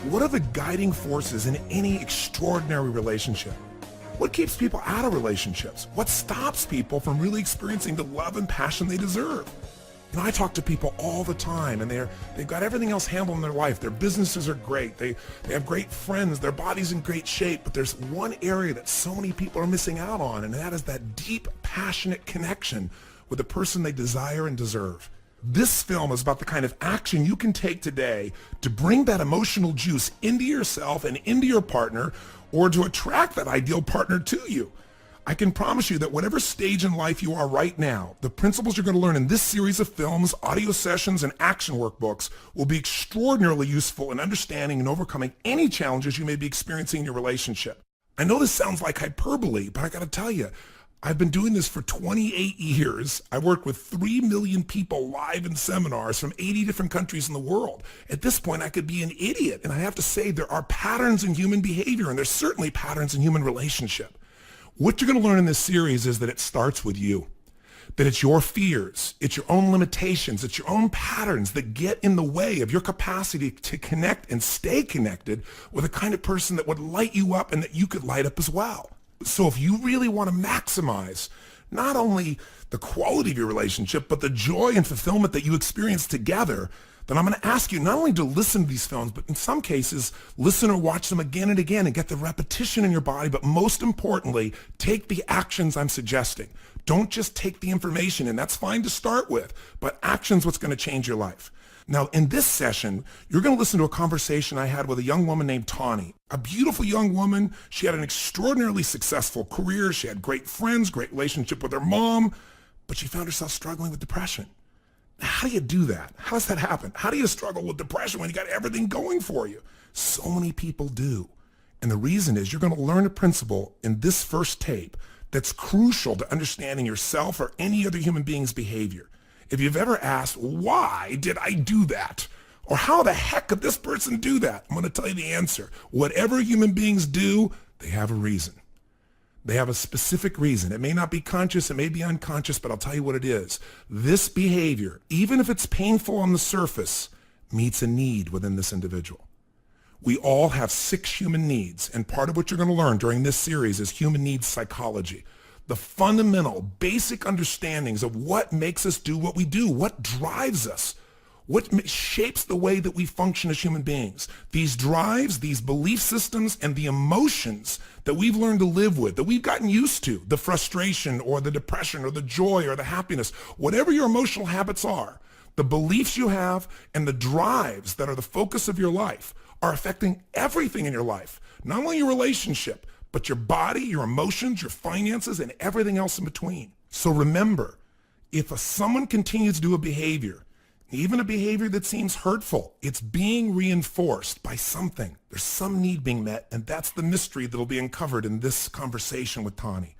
What are the guiding forces in any extraordinary relationship? What keeps people out of relationships? What stops people from really experiencing the love and passion they deserve? You know, I talk to people all the time, and they've got everything else handled in their life. Their businesses are great. They have great friends. Their body's in great shape. But there's one area that so many people are missing out on, and that is that deep, passionate connection with the person they desire and deserve. This film is about the kind of action you can take today to bring that emotional juice into yourself and into your partner, or to attract that ideal partner to you. I can promise you that whatever stage in life you are right now, the principles you're going to learn in this series of films, audio sessions, and action workbooks will be extraordinarily useful in understanding and overcoming any challenges you may be experiencing in your relationship. I know this sounds like hyperbole, but I got to tell you, I've been doing this for 28 years. I worked with 3 million people live in seminars from 80 different countries in the world. At this point, I could be an idiot, and I have to say there are patterns in human behavior, and there's certainly patterns in human relationship. What you're going to learn in this series is that it starts with you, that it's your fears, it's your own limitations, it's your own patterns that get in the way of your capacity to connect and stay connected with a kind of person that would light you up and that you could light up as well. So if you really want to maximize not only the quality of your relationship, but the joy and fulfillment that you experience together, then I'm going to ask you not only to listen to these films, but in some cases, listen or watch them again and again and get the repetition in your body. But most importantly, take the actions I'm suggesting. Don't just take the information, and that's fine to start with, but action's what's going to change your life. Now, in this session, you're going to listen to a conversation I had with a young woman named Tawny, a beautiful young woman. She had an extraordinarily successful career. She had great friends, great relationship with her mom, but she found herself struggling with depression. How do you do that? How does that happen? How do you struggle with depression when you got everything going for you? So many people do. And the reason is you're going to learn a principle in this first tape that's crucial to understanding yourself or any other human being's behavior. If you've ever asked, why did I do that? Or how the heck could this person do that? I'm going to tell you the answer. Whatever human beings do, they have a reason. They have a specific reason. It may not be conscious, it may be unconscious, but I'll tell you what it is. This behavior, even if it's painful on the surface, meets a need within this individual. We all have 6 human needs, and part of what you're going to learn during this series is human needs psychology. The fundamental, basic understandings of what makes us do what we do, what drives us, what shapes the way that we function as human beings. These drives, these belief systems, and the emotions that we've learned to live with, that we've gotten used to, the frustration or the depression or the joy or the happiness, whatever your emotional habits are, the beliefs you have and the drives that are the focus of your life are affecting everything in your life, not only your relationship, but your body, your emotions, your finances, and everything else in between. So remember, if someone continues to do a behavior, even a behavior that seems hurtful, it's being reinforced by something. There's some need being met, and that's the mystery that'll be uncovered in this conversation with Tawny.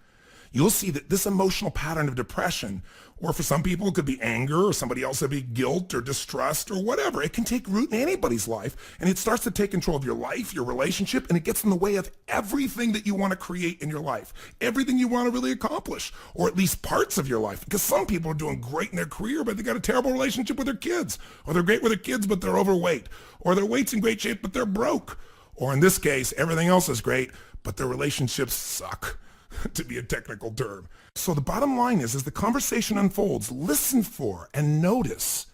You'll see that this emotional pattern of depression, or for some people it could be anger, or somebody else it could be guilt or distrust or whatever. It can take root in anybody's life, and it starts to take control of your life, your relationship, and it gets in the way of everything that you want to create in your life, everything you want to really accomplish, or at least parts of your life. Because some people are doing great in their career, but they got a terrible relationship with their kids, or they're great with their kids, but they're overweight, or their weight's in great shape, but they're broke, or in this case, everything else is great, but their relationships suck. To be a technical term. So the bottom line is, as the conversation unfolds, listen for and notice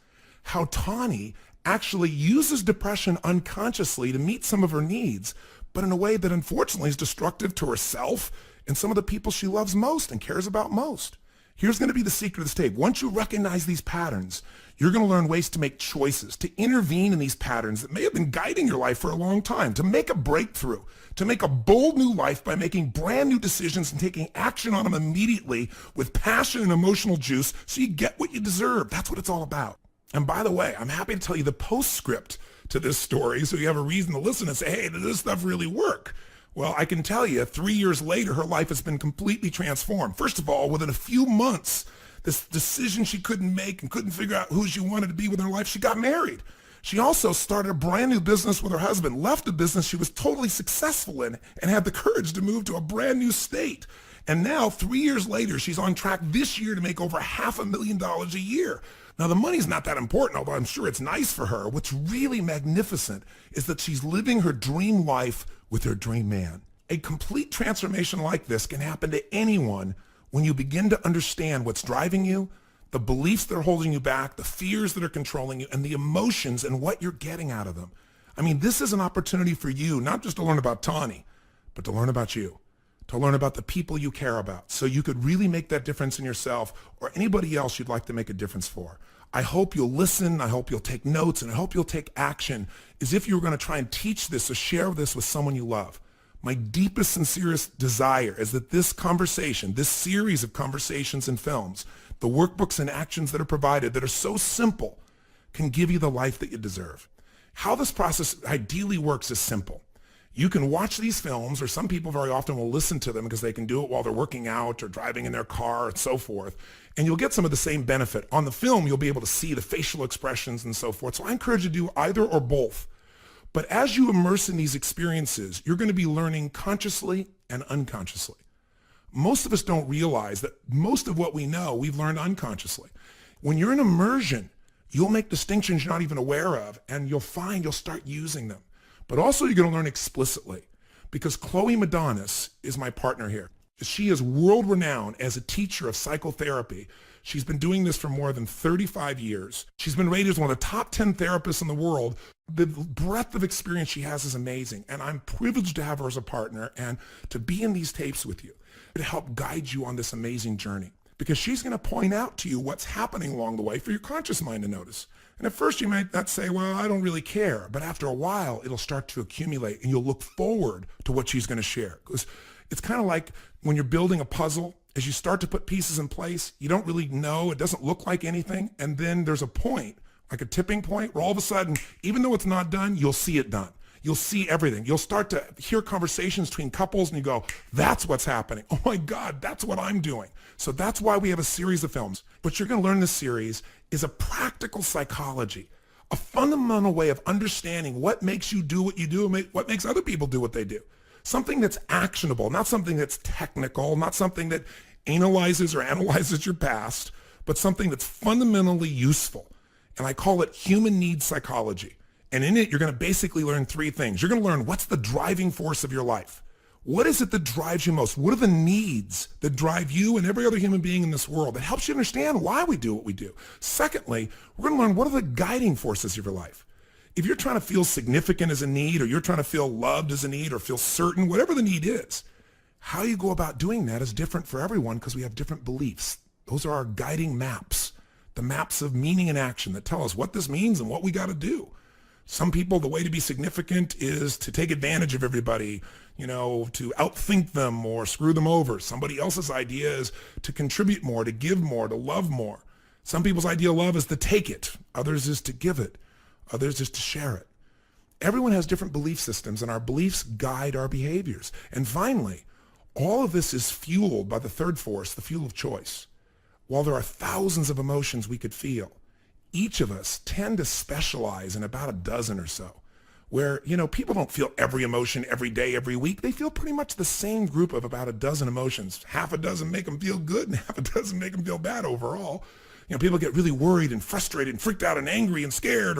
how Tawny actually uses depression unconsciously to meet some of her needs, but in a way that unfortunately is destructive to herself and some of the people she loves most and cares about most. Here's going to be the secret of this tape. Once you recognize these patterns, you're going to learn ways to make choices, to intervene in these patterns that may have been guiding your life for a long time, to make a breakthrough, to make a bold new life by making brand new decisions and taking action on them immediately with passion and emotional juice so you get what you deserve. That's what it's all about. And by the way, I'm happy to tell you the postscript to this story so you have a reason to listen and say, hey, does this stuff really work? Well, I can tell you 3 years later, her life has been completely transformed. First of all, within a few months, this decision she couldn't make and couldn't figure out who she wanted to be with in her life, she got married. She also started a brand new business with her husband, left a business she was totally successful in, and had the courage to move to a brand new state. And now, 3 years later, she's on track this year to make over $500,000 a year. Now, the money's not that important, although I'm sure it's nice for her. What's really magnificent is that she's living her dream life with her dream man. A complete transformation like this can happen to anyone when you begin to understand what's driving you, the beliefs that are holding you back, the fears that are controlling you, and the emotions and what you're getting out of them. I mean, this is an opportunity for you, not just to learn about Tawny, but to learn about you, to learn about the people you care about, so you could really make that difference in yourself or anybody else you'd like to make a difference for. I hope you'll listen, I hope you'll take notes, and I hope you'll take action as if you were going to try and teach this or share this with someone you love. My deepest, sincerest desire is that this conversation, this series of conversations and films, the workbooks and actions that are provided that are so simple, can give you the life that you deserve. How this process ideally works is simple. You can watch these films, or some people very often will listen to them because they can do it while they're working out or driving in their car and so forth, and you'll get some of the same benefit. On the film, you'll be able to see the facial expressions and so forth. So I encourage you to do either or both. But as you immerse in these experiences, you're going to be learning consciously and unconsciously. Most of us don't realize that most of what we know, we've learned unconsciously. When you're in immersion, you'll make distinctions you're not even aware of, and you'll find you'll start using them. But also you're going to learn explicitly, because Chloe Madonis is my partner here. She is world-renowned as a teacher of psychotherapy. She's been doing this for more than 35 years. She's been rated as one of the top 10 therapists in the world. The breadth of experience she has is amazing, and I'm privileged to have her as a partner and to be in these tapes with you to help guide you on this amazing journey, because she's going to point out to you what's happening along the way for your conscious mind to notice. And at first you might not say, well, I don't really care. But after a while, it'll start to accumulate, and you'll look forward to what she's going to share. Because it's kind of like when you're building a puzzle. As you start to put pieces in place, you don't really know. It doesn't look like anything. And then there's a point, like a tipping point, where all of a sudden, even though it's not done, you'll see it done. You'll see everything. You'll start to hear conversations between couples, and you go, that's what's happening. Oh my God, that's what I'm doing. So that's why we have a series of films. What you're going to learn in this series is a practical psychology, a fundamental way of understanding what makes you do what you do and what makes other people do what they do. Something that's actionable, not something that's technical, not something that analyzes your past, but something that's fundamentally useful. And I call it human needs psychology. And in it, you're going to basically learn three things. You're going to learn what's the driving force of your life. What is it that drives you most? What are the needs that drive you and every other human being in this world that helps you understand why we do what we do? Secondly, we're going to learn what are the guiding forces of your life. If you're trying to feel significant as a need, or you're trying to feel loved as a need, or feel certain, whatever the need is, how you go about doing that is different for everyone, because we have different beliefs. Those are our guiding maps, the maps of meaning and action that tell us what this means and what we got to do. Some people, the way to be significant is to take advantage of everybody, to outthink them or screw them over. Somebody else's idea is to contribute more, to give more, to love more. Some people's idea of love is to take it. Others is to give it. Others is to share it. Everyone has different belief systems, and our beliefs guide our behaviors. And finally, all of this is fueled by the third force, the fuel of choice. While there are thousands of emotions we could feel, each of us tend to specialize in about a dozen or so, where, people don't feel every emotion every day, every week. They feel pretty much the same group of about a dozen emotions. Half a dozen make them feel good, and half a dozen make them feel bad overall. People get really worried and frustrated and freaked out and angry and scared,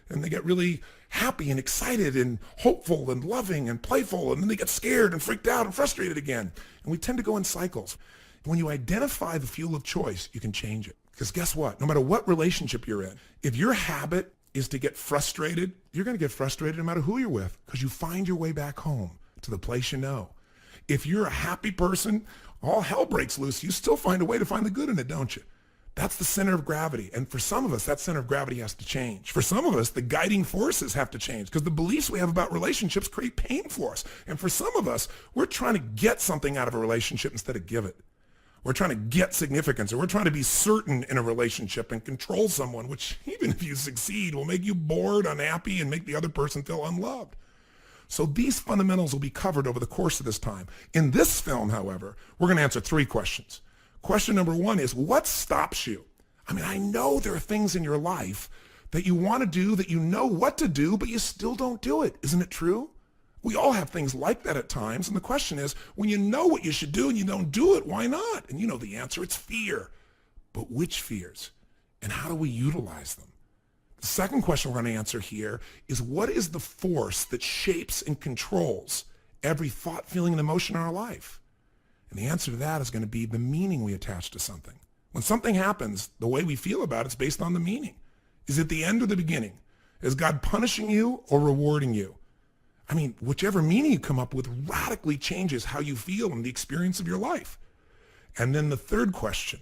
and they get really happy and excited and hopeful and loving and playful, and then they get scared and freaked out and frustrated again. And we tend to go in cycles. When you identify the fuel of choice, you can change it. Because guess what? No matter what relationship you're in, if your habit is to get frustrated, you're going to get frustrated no matter who you're with, because you find your way back home to the place you know. If you're a happy person, all hell breaks loose. You still find a way to find the good in it, don't you? That's the center of gravity. And for some of us, that center of gravity has to change. For some of us, the guiding forces have to change, because the beliefs we have about relationships create pain for us. And for some of us, we're trying to get something out of a relationship instead of give it. We're trying to get significance, or we're trying to be certain in a relationship and control someone, which, even if you succeed, will make you bored, unhappy, and make the other person feel unloved. So these fundamentals will be covered over the course of this time. In this film, however, we're going to answer three questions. Question number one is, what stops you? I know there are things in your life that you want to do, that you know what to do, but you still don't do it. Isn't it true? We all have things like that at times, and the question is, when you know what you should do and you don't do it, why not? And you know the answer, it's fear. But which fears? And how do we utilize them? The second question we're going to answer here is, what is the force that shapes and controls every thought, feeling, and emotion in our life? And the answer to that is going to be the meaning we attach to something. When something happens, the way we feel about it is based on the meaning. Is it the end or the beginning? Is God punishing you or rewarding you? I mean, whichever meaning you come up with radically changes how you feel in the experience of your life. And then the third question,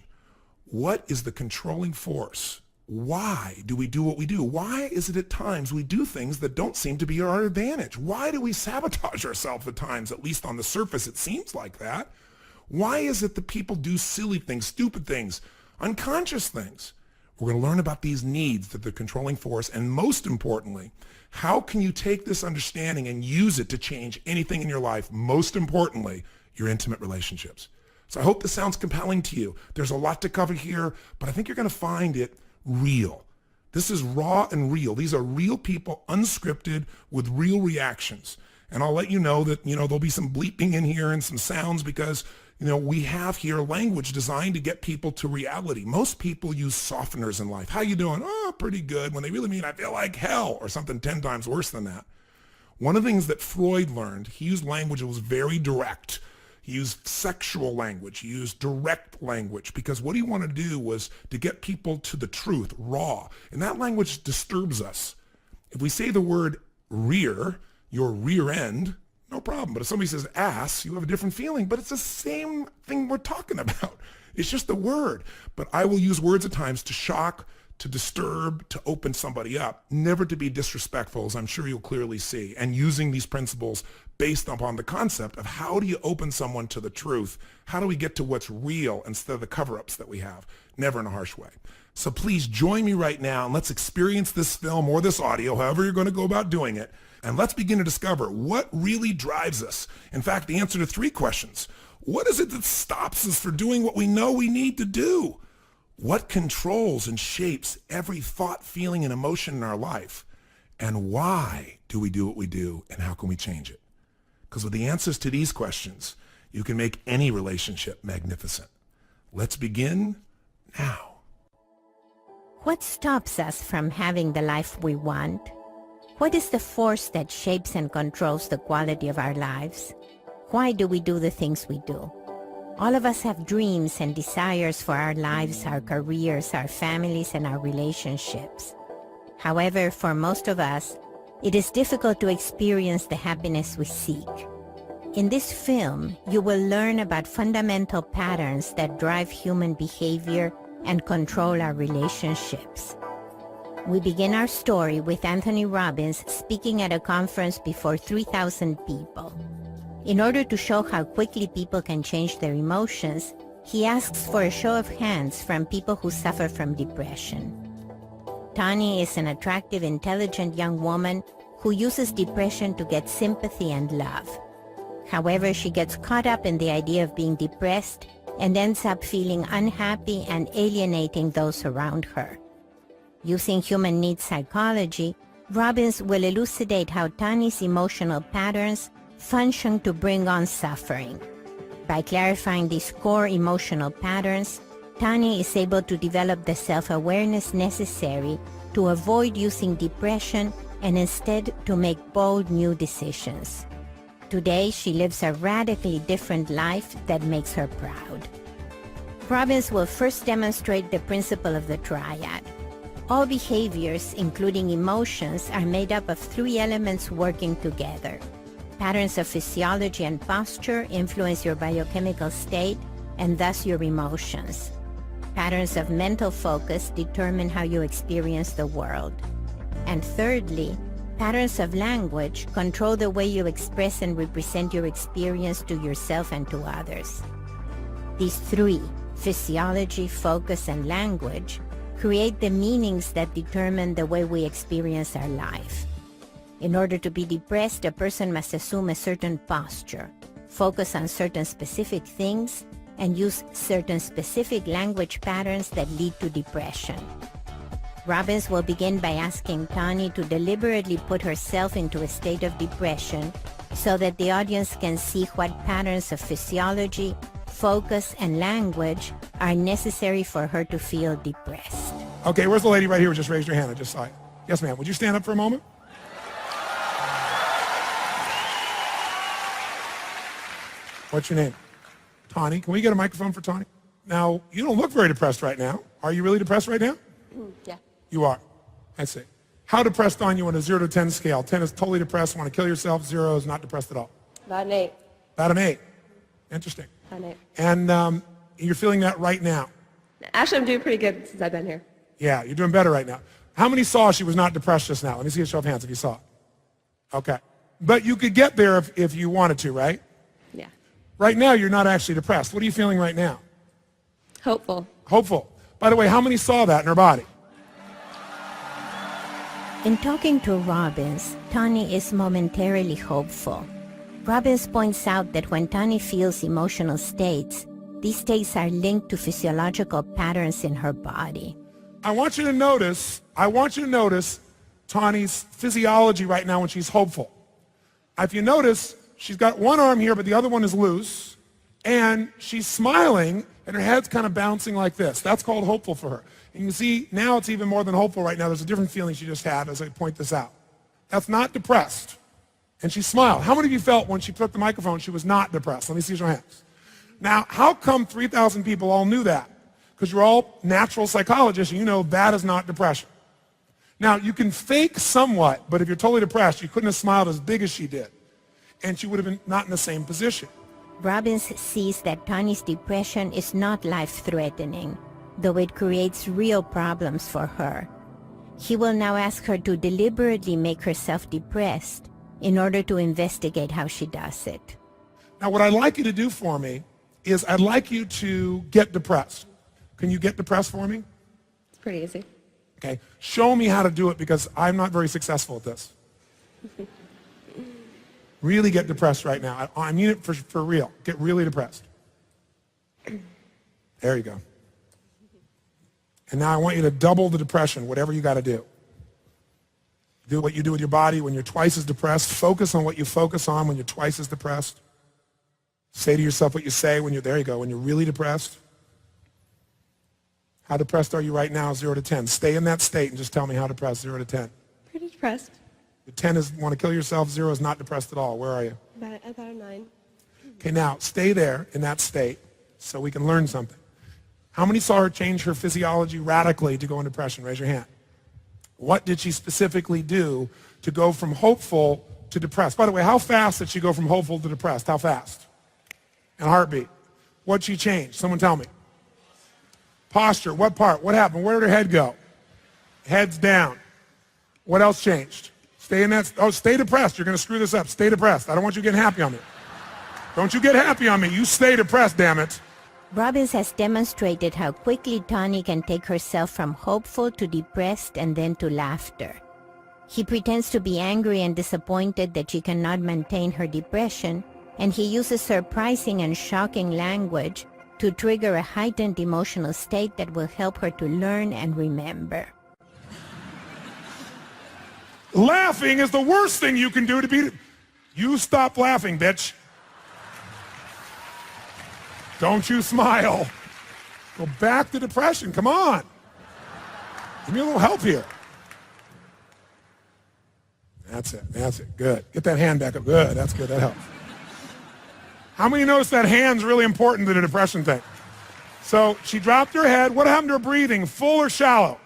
what is the controlling force? Why do we do what we do? Why is it at times we do things that don't seem to be our advantage? Why do we sabotage ourselves at times? At least on the surface, it seems like that. Why is it that people do silly things, stupid things, unconscious things? We're going to learn about these needs that the controlling force, and most importantly, how can you take this understanding and use it to change anything in your life? Most importantly, your intimate relationships. So I hope this sounds compelling to you. There's a lot to cover here, but I think you're going to find it real. This is raw and real. These are real people, unscripted, with real reactions. And I'll let you know that, there'll be some bleeping in here and some sounds because, we have here language designed to get people to reality. Most people use softeners in life. How you doing? Oh, pretty good. When they really mean, I feel like hell, or something 10 times worse than that. One of the things that Freud learned, he used language that was very direct. He used sexual language. He used direct language because what he wanted to do was to get people to the truth, raw. And that language disturbs us. If we say the word rear, your rear end, no problem. But if somebody says ass, you have a different feeling. But it's the same thing we're talking about. It's just the word. But I will use words at times to shock, to disturb, to open somebody up, never to be disrespectful, as I'm sure you'll clearly see, and using these principles based upon the concept of how do you open someone to the truth? How do we get to what's real instead of the cover-ups that we have? Never in a harsh way. So please join me right now and let's experience this film or this audio, however you're going to go about doing it, and let's begin to discover what really drives us. In fact, the answer to 3 questions. What is it that stops us from doing what we know we need to do? What controls and shapes every thought, feeling, and emotion in our life? And why do we do what we do, and how can we change it? Because with the answers to these questions, you can make any relationship magnificent. Let's begin now. What stops us from having the life we want? What is the force that shapes and controls the quality of our lives? Why do we do the things we do? All of us have dreams and desires for our lives, our careers, our families, and our relationships. However, for most of us, it is difficult to experience the happiness we seek. In this film, you will learn about fundamental patterns that drive human behavior and control our relationships. We begin our story with Anthony Robbins speaking at a conference before 3,000 people. In order to show how quickly people can change their emotions, he asks for a show of hands from people who suffer from depression. Tani is an attractive, intelligent young woman who uses depression to get sympathy and love. However, she gets caught up in the idea of being depressed and ends up feeling unhappy and alienating those around her. Using human needs psychology, Robbins will elucidate how Tani's emotional patterns function to bring on suffering. By clarifying these core emotional patterns, Tani is able to develop the self-awareness necessary to avoid using depression and instead to make bold new decisions. Today, she lives a radically different life that makes her proud. Robbins will first demonstrate the principle of the triad. All behaviors, including emotions, are made up of 3 elements working together. Patterns of physiology and posture influence your biochemical state and thus your emotions. Patterns of mental focus determine how you experience the world. And thirdly, patterns of language control the way you express and represent your experience to yourself and to others. These 3, physiology, focus, and language, create the meanings that determine the way we experience our life. In order to be depressed, a person must assume a certain posture, focus on certain specific things, and use certain specific language patterns that lead to depression. Robbins will begin by asking Tani to deliberately put herself into a state of depression so that the audience can see what patterns of physiology, focus, and language are necessary for her to feel depressed. Okay, where's the lady right here who just raised her hand? I just saw it. Yes, ma'am. Would you stand up for a moment? What's your name? Tawny. Can we get a microphone for Tawny? Now, you don't look very depressed right now. Are you really depressed right now? Yeah. You are. I see. How depressed are you on a 0 to 10 scale? 10 is totally depressed, want to kill yourself. 0 is not depressed at all. About an 8. About an 8. Interesting. About an 8. And you're feeling that right now? Actually, I'm doing pretty good since I've been here. Yeah, you're doing better right now. How many saw she was not depressed just now? Let me see a show of hands if you saw it. Okay. But you could get there if you wanted to, right? Yeah. Right now, you're not actually depressed. What are you feeling right now? Hopeful. Hopeful. By the way, how many saw that in her body? In talking to Robbins, Tawny is momentarily hopeful. Robbins points out that when Tawny feels emotional states, these states are linked to physiological patterns in her body. I want you to notice Tawny's physiology right now when she's hopeful. If you notice, she's got one arm here, but the other one is loose, and she's smiling, and her head's kind of bouncing like this. That's called hopeful for her. And you can see now it's even more than hopeful right now. There's a different feeling she just had as I point this out. That's not depressed. And she smiled. How many of you felt when she took the microphone she was not depressed? Let me see your hands. Now, how come 3,000 people all knew that? Because you're all natural psychologists and you know that is not depression. Now, you can fake somewhat, but if you're totally depressed, you couldn't have smiled as big as she did. And she would have been not in the same position. Robbins sees that Tawny's depression is not life-threatening, though it creates real problems for her. He will now ask her to deliberately make herself depressed in order to investigate how she does it. Now, what I'd like you to do for me is I'd like you to get depressed. Can you get depressed for me? It's pretty easy. Okay. Show me how to do it because I'm not very successful at this. Really get depressed right now. I mean it for real. Get really depressed. There you go. And now I want you to double the depression, whatever you got to do. Do what you do with your body when you're twice as depressed. Focus on what you focus on when you're twice as depressed. Say to yourself what you say when you're, there you go, when you're really depressed. How depressed are you right now, 0 to 10? Stay in that state and just tell me how depressed, 0 to 10. Pretty depressed. 10 is want to kill yourself, 0 is not depressed at all. Where are you? About a 9. Okay, now stay there in that state so we can learn something. How many saw her change her physiology radically to go into depression? Raise your hand. What did she specifically do to go from hopeful to depressed? By the way, how fast did she go from hopeful to depressed? How fast? And heartbeat. What'd she change? Someone tell me. Posture. What part? What happened? Where did her head go? Head's down. What else changed? Stay in that. Oh, stay depressed. You're going to screw this up. Stay depressed. I don't want you getting happy on me. Don't you get happy on me. You stay depressed, damn it. Robbins has demonstrated how quickly Tawny can take herself from hopeful to depressed and then to laughter. He pretends to be angry and disappointed that she cannot maintain her depression, and he uses surprising and shocking language to trigger a heightened emotional state that will help her to learn and remember. Laughing is the worst thing you can do to beat it. You stop laughing, bitch. Don't you smile. Go back to depression. Come on. Give me a little help here. That's it. That's it. Good. Get that hand back up. Good. That's good. That helps. How many notice that hand's really important to the depression thing? So she dropped her head. What happened to her breathing? Full or shallow?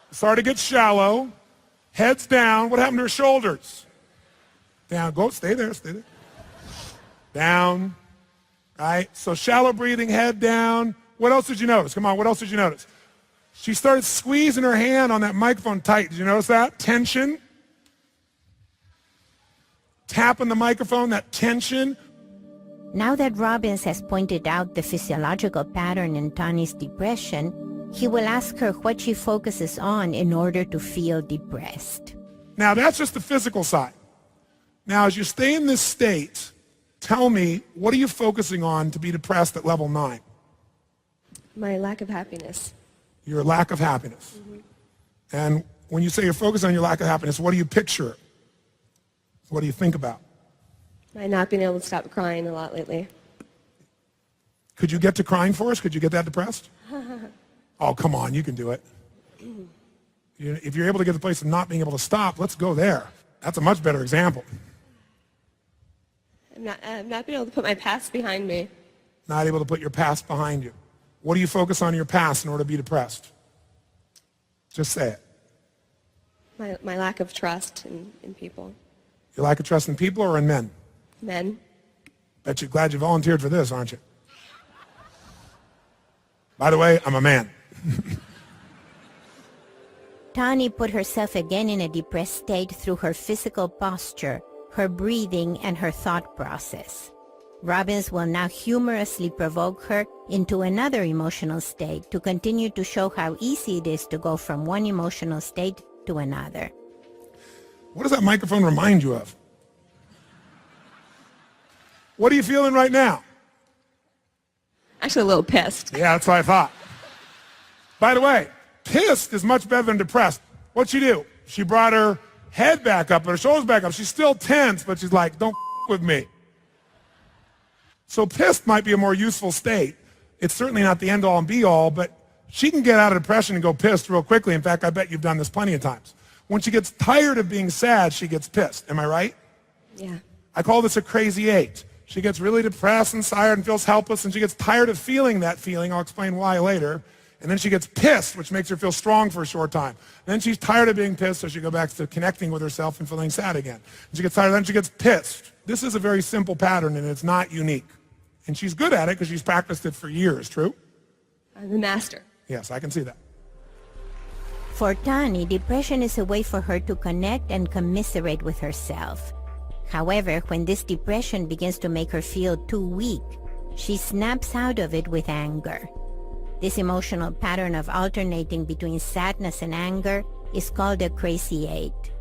Started to get shallow. Head's down. What happened to her shoulders? Down. Go. Stay there. Stay there. Down. Right? So shallow breathing, head down. What else did you notice? Come on. What else did you notice? She started squeezing her hand on that microphone tight. Did you notice that? Tension. Tapping the microphone, that tension. Now that Robbins has pointed out the physiological pattern in Tawny's depression, he will ask her what she focuses on in order to feel depressed. Now, that's just the physical side. Now, as you stay in this state, tell me, what are you focusing on to be depressed at level 9? My lack of happiness. Your lack of happiness. Mm-hmm. And when you say you're focused on your lack of happiness, what do you picture? What do you think about? My not being able to stop crying a lot lately. Could you get to crying for us? Could you get that depressed? Oh, come on, you can do it. If you're able to get to the place of not being able to stop, let's go there. That's a much better example. I'm not being able to put my past behind me. Not able to put your past behind you. What do you focus on in your past in order to be depressed? Just say it. My lack of trust in people. Your lack of trust in people or in men? Men. Bet you're glad you volunteered for this, aren't you? By the way, I'm a man. Tani put herself again in a depressed state through her physical posture, her breathing, and her thought process. Robbins will now humorously provoke her into another emotional state to continue to show how easy it is to go from one emotional state to another. What does that microphone remind you of? What are you feeling right now? Actually, a little pissed. Yeah, that's what I thought. By the way, pissed is much better than depressed. What'd she do? She brought her head back up, her shoulders back up. She's still tense, but she's like, don't with me. So pissed might be a more useful state. It's certainly not the end-all and be-all, but she can get out of depression and go pissed real quickly. In fact, I bet you've done this plenty of times. When she gets tired of being sad, she gets pissed. Am I right? Yeah. I call this a crazy eight. She gets really depressed and tired and feels helpless, and she gets tired of feeling that feeling. I'll explain why later. And then she gets pissed, which makes her feel strong for a short time. Then she's tired of being pissed, so she goes back to connecting with herself and feeling sad again. And she gets tired, then she gets pissed. This is a very simple pattern, and it's not unique. And she's good at it because she's practiced it for years, true? I'm the master. Yes, I can see that. For Tani, depression is a way for her to connect and commiserate with herself. However, when this depression begins to make her feel too weak, she snaps out of it with anger. This emotional pattern of alternating between sadness and anger is called a crazy eight.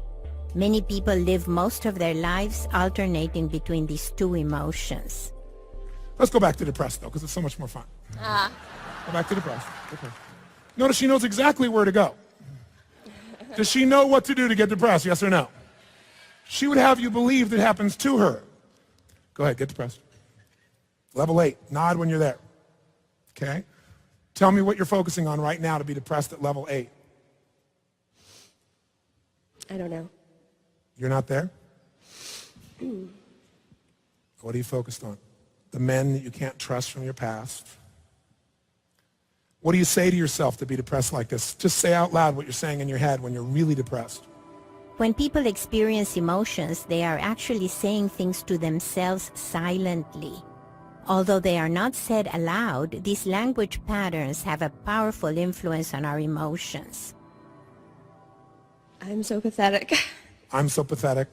Many people live most of their lives alternating between these two emotions. Let's go back to depressed, though, because it's so much more fun. Go back to depressed. Okay. Notice she knows exactly where to go. Does she know what to do to get depressed, yes or no? She would have you believe that happens to her. Go ahead, get depressed. Level 8, nod when you're there. Okay? Tell me what you're focusing on right now to be depressed at level 8. I don't know. You're not there? What are you focused on? The men that you can't trust from your past. What do you say to yourself to be depressed like this? Just say out loud what you're saying in your head when you're really depressed. When people experience emotions, they are actually saying things to themselves silently. Although they are not said aloud, these language patterns have a powerful influence on our emotions. I'm so pathetic. I'm so pathetic.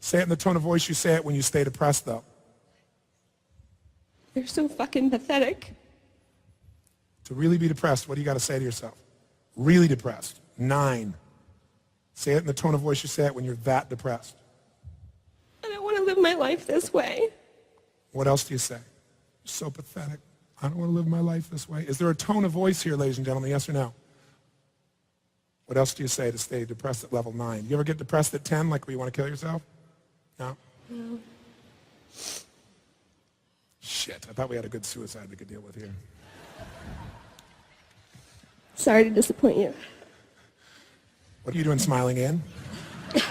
Say it in the tone of voice you say it when you stay depressed, though. You're so fucking pathetic. To really be depressed, what do you got to say to yourself? Really depressed. 9. Say it in the tone of voice you say it when you're that depressed. I don't want to live my life this way. What else do you say? So pathetic. I don't want to live my life this way. Is there a tone of voice here, ladies and gentlemen, yes or no? What else do you say to stay depressed at level 9? You ever get depressed at 10, like where you want to kill yourself? No? No. Shit, I thought we had a good suicide we could deal with here. Sorry to disappoint you. What are you doing smiling in? What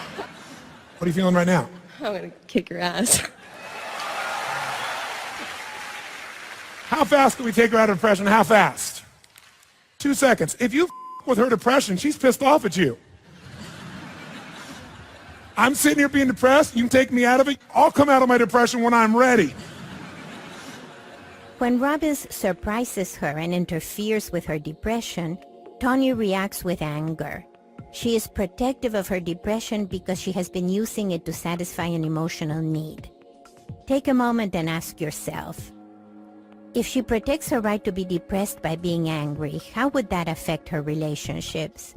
are you feeling right now? I'm going to kick your ass. How fast can we take her out of depression? How fast? 2 seconds. If you with her depression, she's pissed off at you. I'm sitting here being depressed. You can take me out of it. I'll come out of my depression when I'm ready. When Robbins surprises her and interferes with her depression, Tani reacts with anger. She is protective of her depression because she has been using it to satisfy an emotional need. Take a moment and ask yourself, if she protects her right to be depressed by being angry, how would that affect her relationships?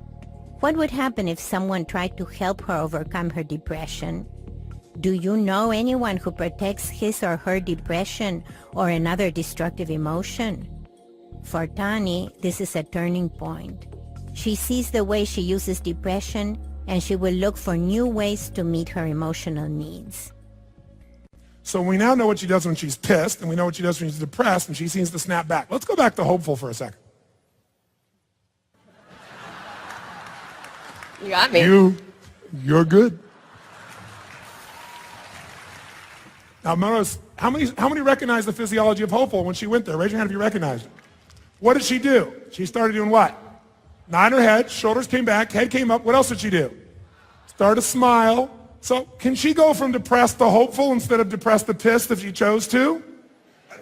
What would happen if someone tried to help her overcome her depression? Do you know anyone who protects his or her depression or another destructive emotion? For Tani, this is a turning point. She sees the way she uses depression, and she will look for new ways to meet her emotional needs. So we now know what she does when she's pissed, and we know what she does when she's depressed, and she seems to snap back. Let's go back to hopeful for a second. You got me. You're good. Now notice, how many recognize the physiology of hopeful when she went there? Raise your hand if you recognized it. What did she do? She started doing what? Nod her head, shoulders came back, head came up. What else did she do? Start to smile. So can she go from depressed to hopeful instead of depressed to pissed if she chose to?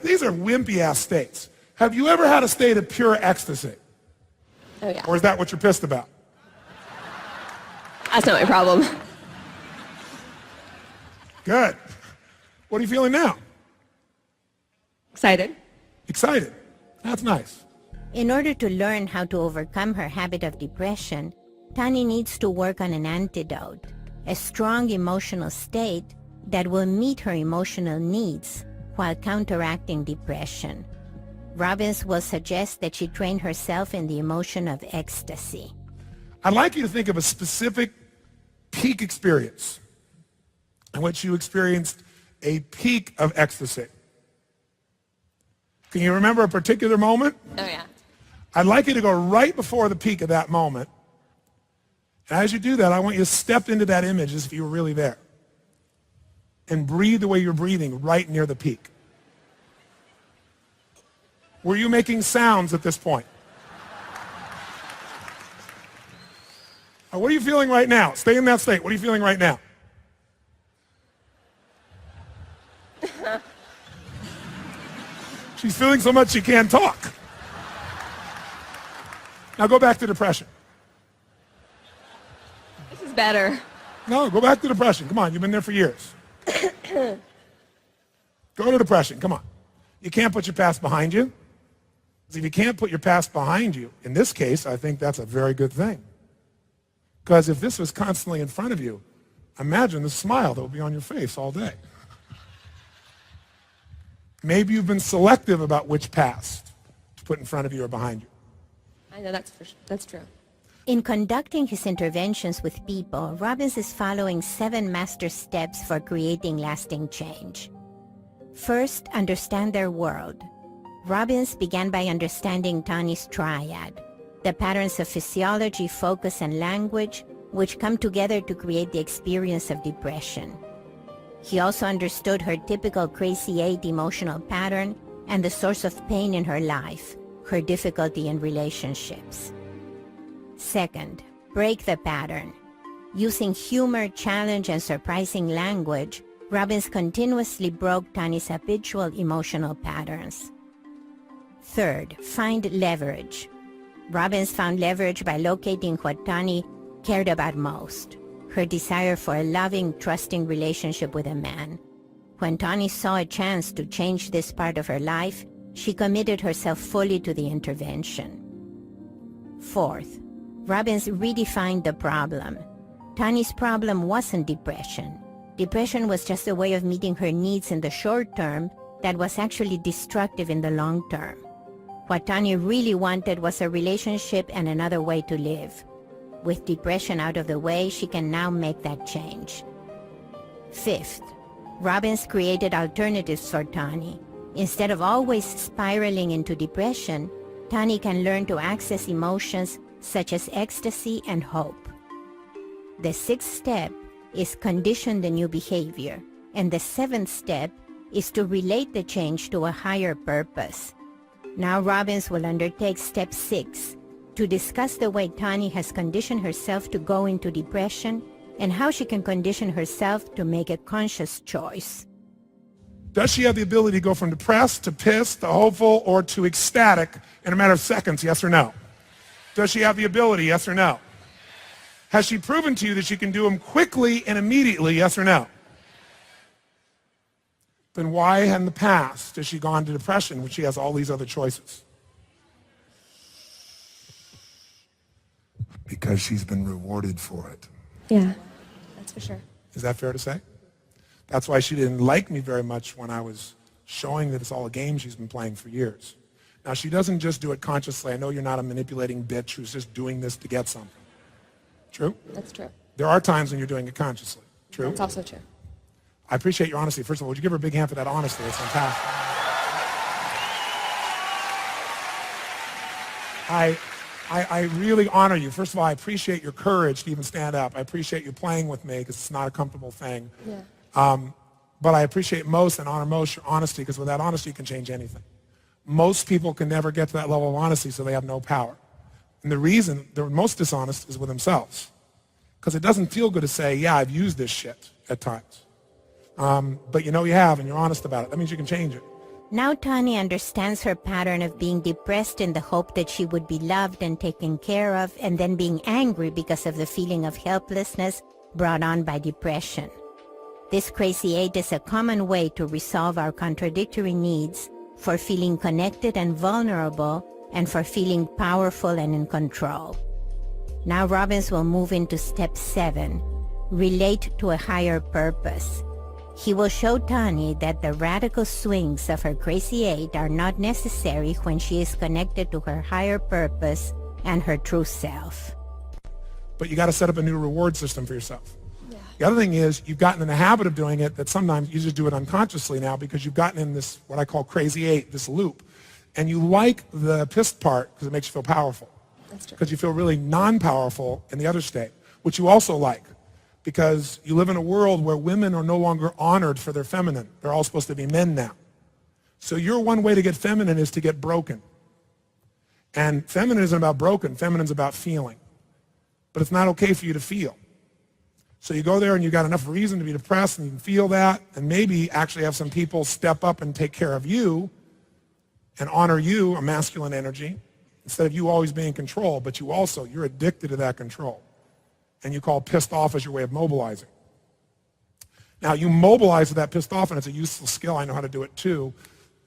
These are wimpy-ass states. Have you ever had a state of pure ecstasy? Oh, yeah. Or is that what you're pissed about? That's not my problem. Good. What are you feeling now? Excited. Excited. That's nice. In order to learn how to overcome her habit of depression, Tani needs to work on an antidote, a strong emotional state that will meet her emotional needs while counteracting depression. Robbins will suggest that she train herself in the emotion of ecstasy. I'd like you to think of a specific peak experience in which you experienced a peak of ecstasy. Can you remember a particular moment? Oh, yeah. I'd like you to go right before the peak of that moment. And as you do that, I want you to step into that image as if you were really there. And breathe the way you're breathing right near the peak. Were you making sounds at this point? What are you feeling right now? Stay in that state. What are you feeling right now? She's feeling so much she can't talk. Now go back to depression. This is better. No, go back to depression. Come on, you've been there for years. Go to depression, come on. You can't put your past behind you. If you can't put your past behind you, in this case, I think that's a very good thing. Because if this was constantly in front of you, imagine the smile that would be on your face all day. Maybe you've been selective about which past to put in front of you or behind you. I know that's true. In conducting his interventions with people, Robbins is following 7 master steps for creating lasting change. First, understand their world. Robbins began by understanding Tani's triad, the patterns of physiology, focus, and language, which come together to create the experience of depression. He also understood her typical crazy 8 emotional pattern and the source of pain in her life, her difficulty in relationships. Second, break the pattern. Using humor, challenge, and surprising language, Robbins continuously broke Tani's habitual emotional patterns. Third, find leverage. Robbins found leverage by locating what Tani cared about most, her desire for a loving, trusting relationship with a man. When Tani saw a chance to change this part of her life, she committed herself fully to the intervention. Fourth, Robbins redefined the problem. Tani's problem wasn't depression. Depression was just a way of meeting her needs in the short term that was actually destructive in the long term. What Tani really wanted was a relationship and another way to live. With depression out of the way, she can now make that change. Fifth, Robbins created alternatives for Tani. Instead of always spiraling into depression, Tani can learn to access emotions such as ecstasy and hope. The 6th step is condition the new behavior, and the 7th step is to relate the change to a higher purpose. Now Robbins will undertake step 6, to discuss the way Tani has conditioned herself to go into depression and how she can condition herself to make a conscious choice. Does she have the ability to go from depressed to pissed to hopeful or to ecstatic in a matter of seconds, yes or no? Does she have the ability, yes or no? Has she proven to you that she can do them quickly and immediately, yes or no? Then why in the past has she gone to depression when she has all these other choices? Because she's been rewarded for it. Yeah, that's for sure. Is that fair to say? That's why she didn't like me very much when I was showing that it's all a game she's been playing for years. Now, she doesn't just do it consciously. I know you're not a manipulating bitch who's just doing this to get something. True? That's true. There are times when you're doing it consciously. True? That's also true. I appreciate your honesty. First of all, would you give her a big hand for that honesty? It's fantastic. I really honor you. First of all, I appreciate your courage to even stand up. I appreciate you playing with me because it's not a comfortable thing. Yeah. But I appreciate most and honor most your honesty, because without honesty, you can change anything. Most people can never get to that level of honesty, so they have no power. And the reason they're most dishonest is with themselves, because it doesn't feel good to say, yeah, I've used this shit at times. But you know you have, and you're honest about it. That means you can change it. Now Tani understands her pattern of being depressed in the hope that she would be loved and taken care of, and then being angry because of the feeling of helplessness brought on by depression. This crazy eight is a common way to resolve our contradictory needs for feeling connected and vulnerable, and for feeling powerful and in control. Now Robbins will move into step 7, relate to a higher purpose. He will show Tani that the radical swings of her crazy eight are not necessary when she is connected to her higher purpose and her true self. But you got to set up a new reward system for yourself. Yeah. The other thing is, you've gotten in the habit of doing it that sometimes you just do it unconsciously now, because you've gotten in this, what I call crazy eight, this loop. And you like the pissed part because it makes you feel powerful. That's true. Because you feel really non-powerful in the other state, which you also like, because you live in a world where women are no longer honored for their feminine. They're all supposed to be men now. So your one way to get feminine is to get broken. And feminine isn't about broken. Feminine's about feeling. But it's not okay for you to feel. So you go there and you've got enough reason to be depressed, and you can feel that, and maybe actually have some people step up and take care of you and honor you, a masculine energy, instead of you always being in control. But you're addicted to that control. And you call pissed off as your way of mobilizing. Now, you mobilize with that pissed off, and it's a useful skill. I know how to do it too.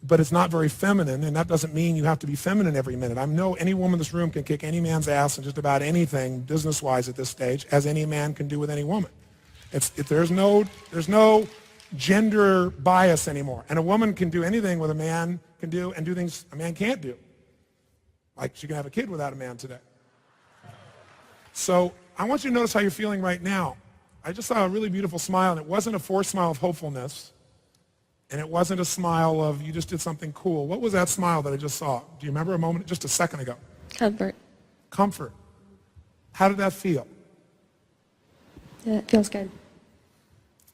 But it's not very feminine, and that doesn't mean you have to be feminine every minute. I know any woman in this room can kick any man's ass in just about anything, business-wise at this stage, as any man can do with any woman. There's no gender bias anymore. And a woman can do anything with a man can do, and do things a man can't do. Like she can have a kid without a man today. So I want you to notice how you're feeling right now. I just saw a really beautiful smile, and it wasn't a forced smile of hopefulness, and it wasn't a smile of you just did something cool. What was that smile that I just saw? Do you remember a moment, just a second ago? Comfort. Comfort. How did that feel? Yeah, it feels good.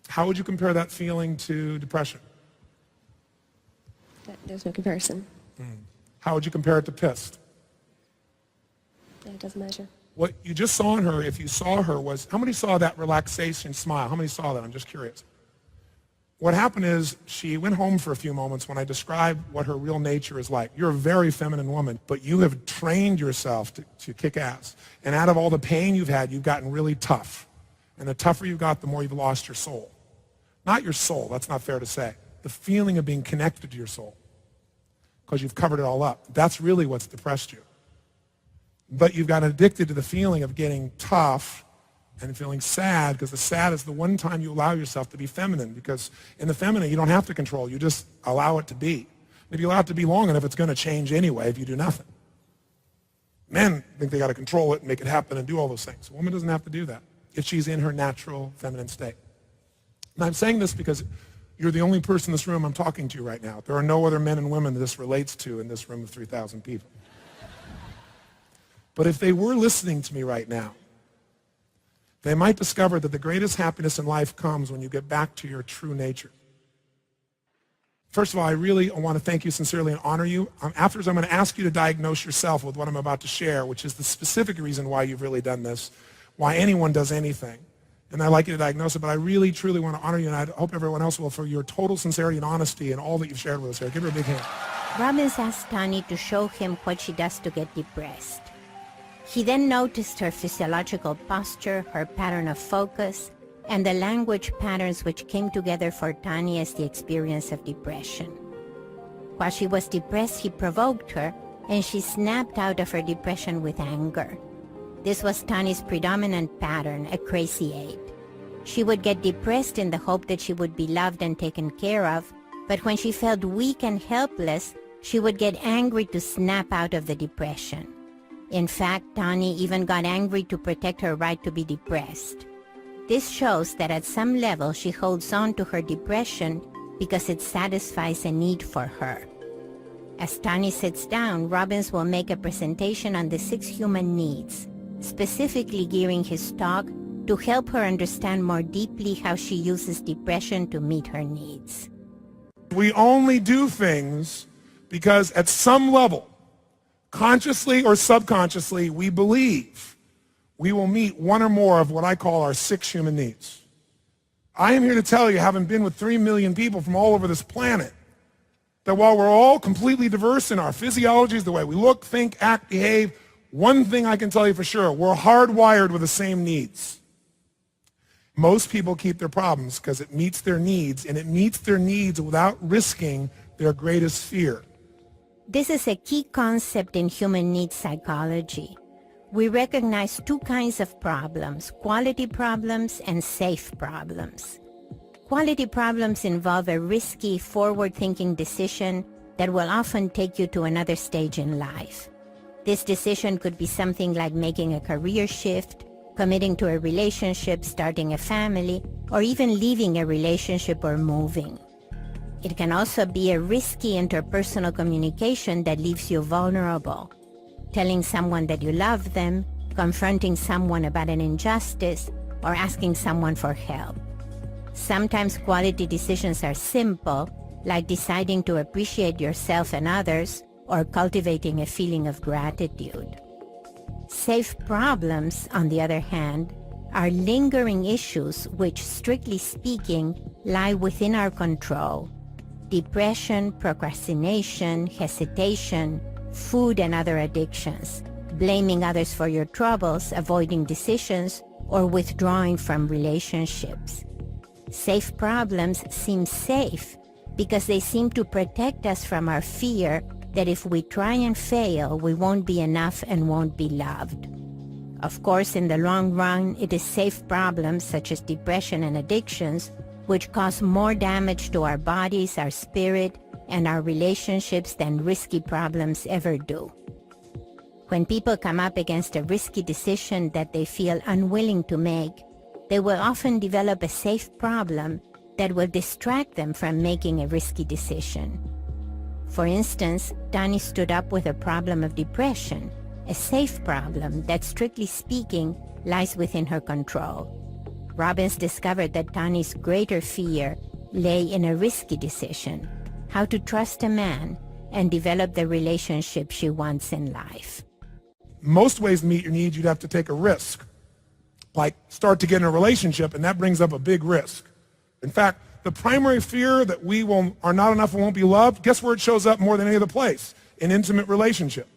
How would you compare that feeling to depression? There's no comparison. How would you compare it to pissed? Yeah, it doesn't measure. What you just saw in her, if you saw her, was, how many saw that relaxation smile? How many saw that? I'm just curious. What happened is she went home for a few moments when I described what her real nature is like. You're a very feminine woman, but you have trained yourself to kick ass. And out of all the pain you've had, you've gotten really tough. And the tougher you got, the more you've lost your soul. Not your soul, that's not fair to say. The feeling of being connected to your soul. Because you've covered it all up. That's really what's depressed you. But you've gotten addicted to the feeling of getting tough and feeling sad, because the sad is the one time you allow yourself to be feminine, because in the feminine you don't have to control, you just allow it to be. And if you allow it to be long enough, it's going to change anyway if you do nothing. Men think they got to control it and make it happen and do all those things. A woman doesn't have to do that if she's in her natural feminine state. And I'm saying this because you're the only person in this room I'm talking to right now. There are no other men and women that this relates to in this room of 3,000 people. But if they were listening to me right now, they might discover that the greatest happiness in life comes when you get back to your true nature. First of all, I really want to thank you sincerely and honor you. Afterwards, I'm going to ask you to diagnose yourself with what I'm about to share, which is the specific reason why you've really done this, why anyone does anything. And I'd like you to diagnose it, but I really, truly want to honor you, and I hope everyone else will, for your total sincerity and honesty and all that you've shared with us here. Give her a big hand. Robbins asked Tani to show him what she does to get depressed. He then noticed her physiological posture, her pattern of focus, and the language patterns which came together for Tani as the experience of depression. While she was depressed, he provoked her, and she snapped out of her depression with anger. This was Tani's predominant pattern, a crazy eight. She would get depressed in the hope that she would be loved and taken care of, but when she felt weak and helpless, she would get angry to snap out of the depression. In fact, Tani even got angry to protect her right to be depressed. This shows that at some level she holds on to her depression because it satisfies a need for her. As Tani sits down, Robbins will make a presentation on the 6 human needs, specifically gearing his talk to help her understand more deeply how she uses depression to meet her needs. We only do things because at some level, consciously or subconsciously, we believe we will meet one or more of what I call our 6 human needs. I am here to tell you, having been with 3 million people from all over this planet, that while we're all completely diverse in our physiologies, the way we look, think, act, behave, one thing I can tell you for sure, we're hardwired with the same needs. Most people keep their problems because it meets their needs, and it meets their needs without risking their greatest fear. This is a key concept in human needs psychology. We recognize 2 kinds of problems, quality problems and safe problems. Quality problems involve a risky, forward-thinking decision that will often take you to another stage in life. This decision could be something like making a career shift, committing to a relationship, starting a family, or even leaving a relationship or moving. It can also be a risky interpersonal communication that leaves you vulnerable. Telling someone that you love them, confronting someone about an injustice, or asking someone for help. Sometimes quality decisions are simple, like deciding to appreciate yourself and others, or cultivating a feeling of gratitude. Safe problems, on the other hand, are lingering issues which, strictly speaking, lie within our control. Depression, procrastination, hesitation, food and other addictions, blaming others for your troubles, avoiding decisions, or withdrawing from relationships. Safe problems seem safe because they seem to protect us from our fear that if we try and fail, we won't be enough and won't be loved. Of course, in the long run, it is safe problems such as depression and addictions which cause more damage to our bodies, our spirit, and our relationships than risky problems ever do. When people come up against a risky decision that they feel unwilling to make, they will often develop a safe problem that will distract them from making a risky decision. For instance, Tani stood up with a problem of depression, a safe problem that, strictly speaking, lies within her control. Robbins discovered that Tani's greater fear lay in a risky decision, how to trust a man and develop the relationship she wants in life. Most ways to meet your needs, you'd have to take a risk, like start to get in a relationship, and that brings up a big risk. In fact, the primary fear that we are not enough and won't be loved, guess where it shows up more than any other place? In intimate relationship.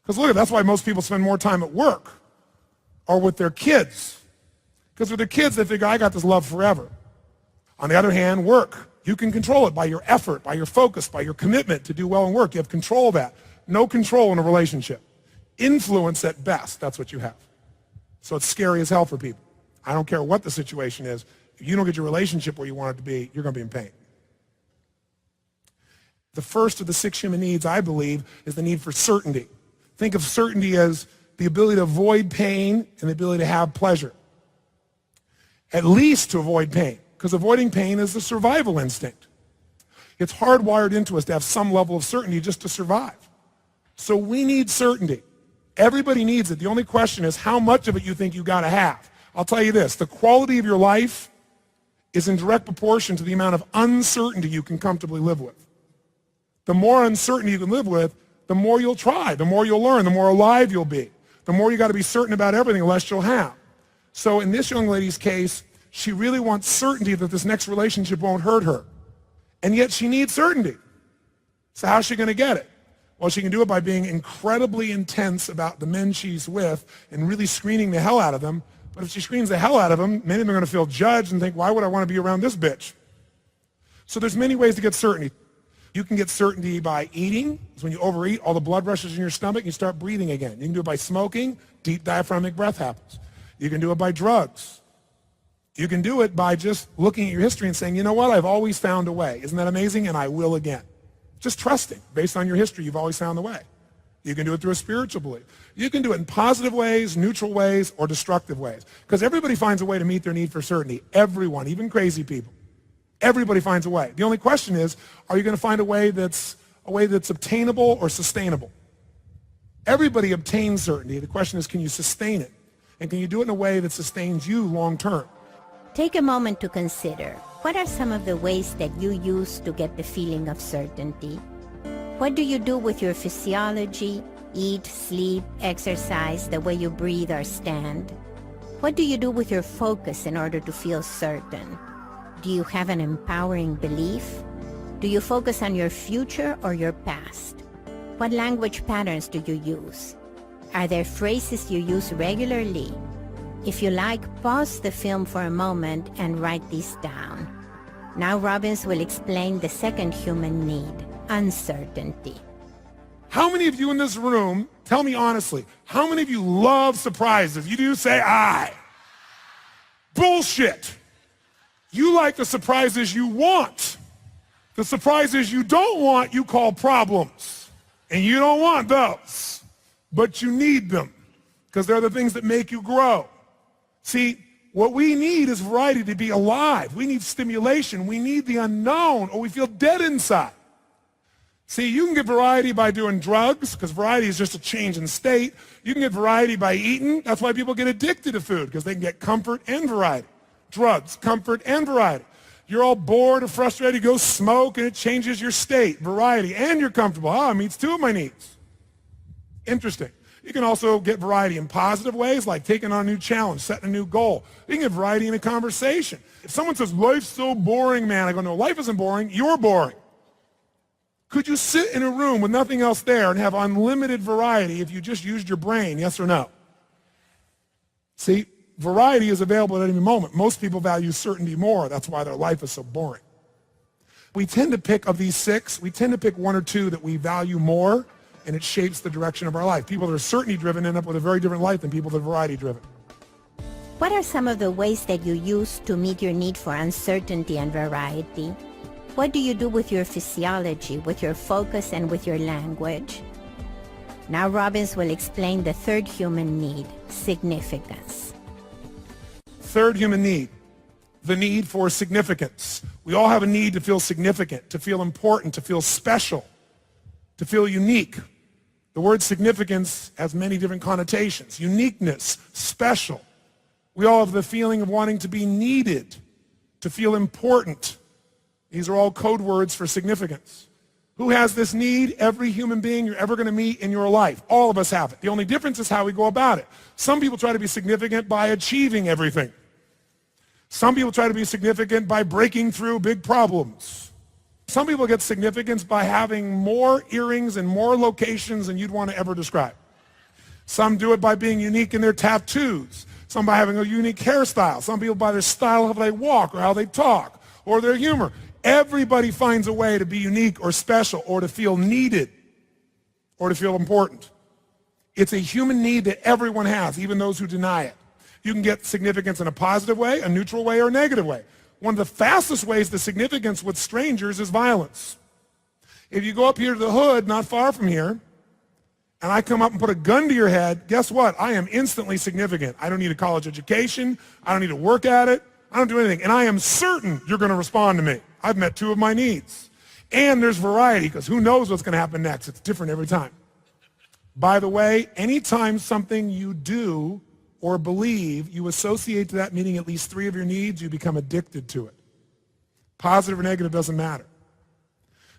Because look, that's why most people spend more time at work or with their kids. Because with their kids, they figure, I got this love forever. On the other hand, work, you can control it by your effort, by your focus, by your commitment to do well in work. You have control of that. No control in a relationship. Influence at best, that's what you have. So it's scary as hell for people. I don't care what the situation is. If you don't get your relationship where you want it to be, you're going to be in pain. The first of the 6 human needs, I believe, is the need for certainty. Think of certainty as the ability to avoid pain and the ability to have pleasure. At least to avoid pain, because avoiding pain is the survival instinct. It's hardwired into us to have some level of certainty just to survive. So we need certainty. Everybody needs it. The only question is how much of it you think you got to have. I'll tell you this, the quality of your life is in direct proportion to the amount of uncertainty you can comfortably live with. The more uncertainty you can live with, the more you'll try, the more you'll learn, the more alive you'll be. The more you got to be certain about everything, the less you'll have. So in this young lady's case, she really wants certainty that this next relationship won't hurt her. And yet she needs certainty. So how's she going to get it? Well, she can do it by being incredibly intense about the men she's with and really screening the hell out of them. But if she screens the hell out of them, many of them are going to feel judged and think, why would I want to be around this bitch? So there's many ways to get certainty. You can get certainty by eating. Because when you overeat, all the blood rushes in your stomach and you start breathing again. You can do it by smoking. Deep diaphragmatic breath happens. You can do it by drugs. You can do it by just looking at your history and saying, you know what, I've always found a way. Isn't that amazing? And I will again. Just trusting. Based on your history, you've always found the way. You can do it through a spiritual belief. You can do it in positive ways, neutral ways, or destructive ways. Because everybody finds a way to meet their need for certainty. Everyone, even crazy people. Everybody finds a way. The only question is, are you going to find a way that's obtainable or sustainable? Everybody obtains certainty. The question is, can you sustain it? And can you do it in a way that sustains you long term? Take a moment to consider, what are some of the ways that you use to get the feeling of certainty? What do you do with your physiology, eat, sleep, exercise, the way you breathe or stand? What do you do with your focus in order to feel certain? Do you have an empowering belief? Do you focus on your future or your past? What language patterns do you use? Are there phrases you use regularly? If you like, pause the film for a moment and write these down. Now Robbins will explain the second human need, uncertainty. How many of you in this room, tell me honestly, how many of you love surprises? You do say, aye. Bullshit. You like the surprises you want. The surprises you don't want, you call problems. And you don't want those, but you need them because they're the things that make you grow. See, what we need is variety to be alive. We need stimulation. We need the unknown, or we feel dead inside. See, you can get variety by doing drugs, because variety is just a change in state. You can get variety by eating. That's why people get addicted to food, because they can get comfort and variety. Drugs, comfort, and variety. You're all bored or frustrated, you go smoke, and it changes your state. Variety, and you're comfortable. It meets two of my needs. Interesting. You can also get variety in positive ways, like taking on a new challenge, setting a new goal. You can get variety in a conversation. If someone says, life's so boring, man, I go, no, life isn't boring, you're boring. Could you sit in a room with nothing else there and have unlimited variety if you just used your brain, yes or no? See, variety is available at any moment. Most people value certainty more. That's why their life is so boring. We tend to pick, of these six, we tend to pick one or two that we value more, and it shapes the direction of our life. People that are certainty-driven end up with a very different life than people that are variety-driven. What are some of the ways that you use to meet your need for uncertainty and variety? What do you do with your physiology, with your focus, and with your language? Now Robbins will explain the third human need, significance. Third human need, the need for significance. We all have a need to feel significant, to feel important, to feel special, to feel unique. The word significance has many different connotations. Uniqueness, special. We all have the feeling of wanting to be needed, to feel important. These are all code words for significance. Who has this need? Every human being you're ever going to meet in your life. All of us have it. The only difference is how we go about it. Some people try to be significant by achieving everything. Some people try to be significant by breaking through big problems. Some people get significance by having more earrings in more locations than you'd want to ever describe. Some do it by being unique in their tattoos. Some by having a unique hairstyle. Some people by their style of how they walk or how they talk or their humor. Everybody finds a way to be unique or special or to feel needed or to feel important. It's a human need that everyone has, even those who deny it. You can get significance in a positive way, a neutral way, or a negative way. One of the fastest ways to significance with strangers is violence. If you go up here to the hood, not far from here, and I come up and put a gun to your head, guess what? I am instantly significant. I don't need a college education. I don't need to work at it. I don't do anything. And I am certain you're going to respond to me. I've met two of my needs. And there's variety, because who knows what's going to happen next? It's different every time. By the way, anytime something you do or believe you associate to that meaning at least three of your needs, you become addicted to it. Positive or negative doesn't matter.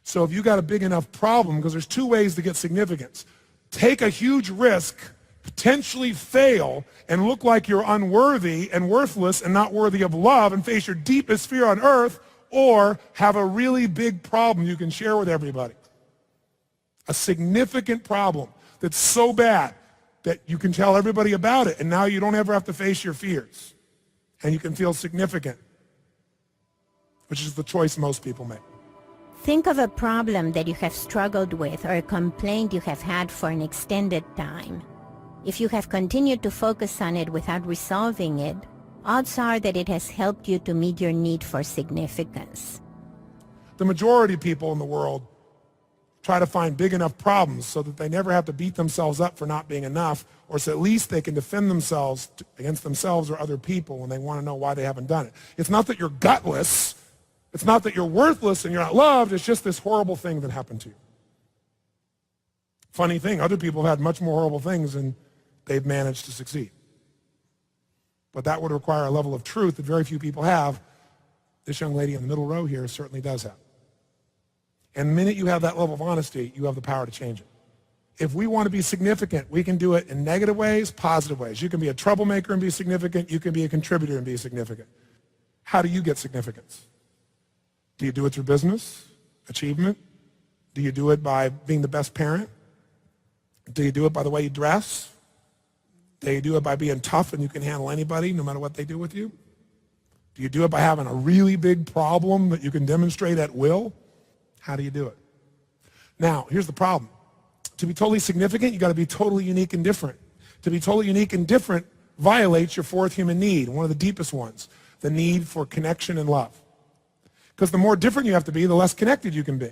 So if you got a big enough problem, because there's two ways to get significance. Take a huge risk, potentially fail, and look like you're unworthy and worthless and not worthy of love and face your deepest fear on earth, or have a really big problem you can share with everybody. A significant problem that's so bad that you can tell everybody about it, and now you don't ever have to face your fears. And you can feel significant, which is the choice most people make. Think of a problem that you have struggled with or a complaint you have had for an extended time. If you have continued to focus on it without resolving it, odds are that it has helped you to meet your need for significance. The majority of people in the world try to find big enough problems so that they never have to beat themselves up for not being enough, or so at least they can defend themselves against themselves or other people when they want to know why they haven't done it. It's not that you're gutless. It's not that you're worthless and you're not loved. It's just this horrible thing that happened to you. Funny thing, other people have had much more horrible things and they've managed to succeed. But that would require a level of truth that very few people have. This young lady in the middle row here certainly does have. And the minute you have that level of honesty, you have the power to change it. If we want to be significant, we can do it in negative ways, positive ways. You can be a troublemaker and be significant. You can be a contributor and be significant. How do you get significance? Do you do it through business, achievement? Do you do it by being the best parent? Do you do it by the way you dress? Do you do it by being tough and you can handle anybody no matter what they do with you? Do you do it by having a really big problem that you can demonstrate at will? How do you do it? Now, here's the problem. To be totally significant, you got to be totally unique and different. To be totally unique and different violates your fourth human need, one of the deepest ones, the need for connection and love. Because the more different you have to be, the less connected you can be.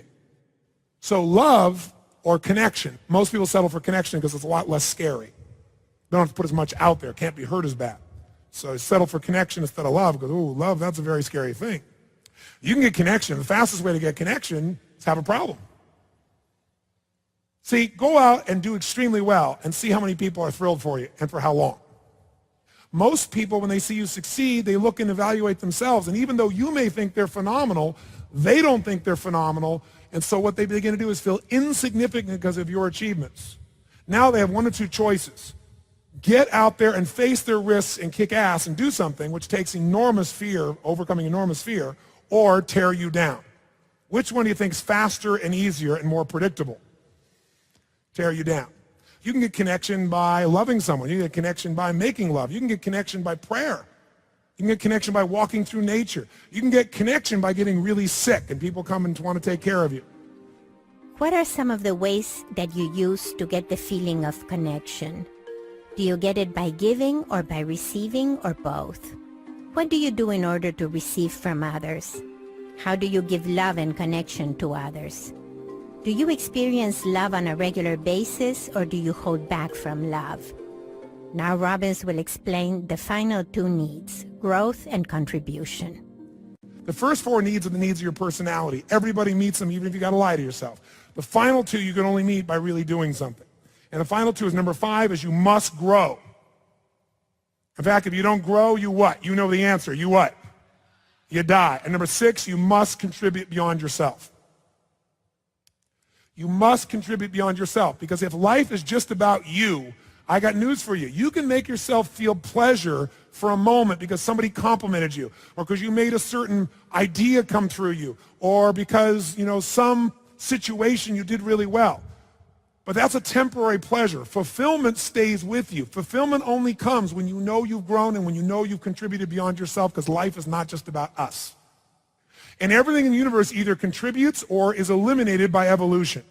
So love or connection, most people settle for connection because it's a lot less scary. They don't have to put as much out there, can't be hurt as bad. So settle for connection instead of love because, ooh, love, that's a very scary thing. You can get connection. The fastest way to get connection is have a problem. See, go out and do extremely well and see how many people are thrilled for you and for how long. Most people, when they see you succeed, they look and evaluate themselves. And even though you may think they're phenomenal, they don't think they're phenomenal. And so what they begin to do is feel insignificant because of your achievements. Now they have one or two choices. Get out there and face their risks and kick ass and do something, which takes enormous fear, overcoming enormous fear, or tear you down. Which one do you think is faster and easier and more predictable? Tear you down. You can get connection by loving someone. You can get connection by making love. You can get connection by prayer. You can get connection by walking through nature. You can get connection by getting really sick and people come and want to take care of you. What are some of the ways that you use to get the feeling of connection? Do you get it by giving or by receiving or both? What do you do in order to receive from others? How do you give love and connection to others? Do you experience love on a regular basis or do you hold back from love? Now Robbins will explain the final two needs, growth and contribution. The first four needs are the needs of your personality. Everybody meets them even if you got to lie to yourself. The final two you can only meet by really doing something. And the final two is number 5 is you must grow. In fact, if you don't grow, you what? You know the answer. You what? You die. And number 6, you must contribute beyond yourself. You must contribute beyond yourself because if life is just about you, I got news for you. You can make yourself feel pleasure for a moment because somebody complimented you or because you made a certain idea come through you or because, some situation you did really well. But that's a temporary pleasure. Fulfillment stays with you. Fulfillment only comes when you know you've grown and when you know you've contributed beyond yourself because life is not just about us. And everything in the universe either contributes or is eliminated by evolution.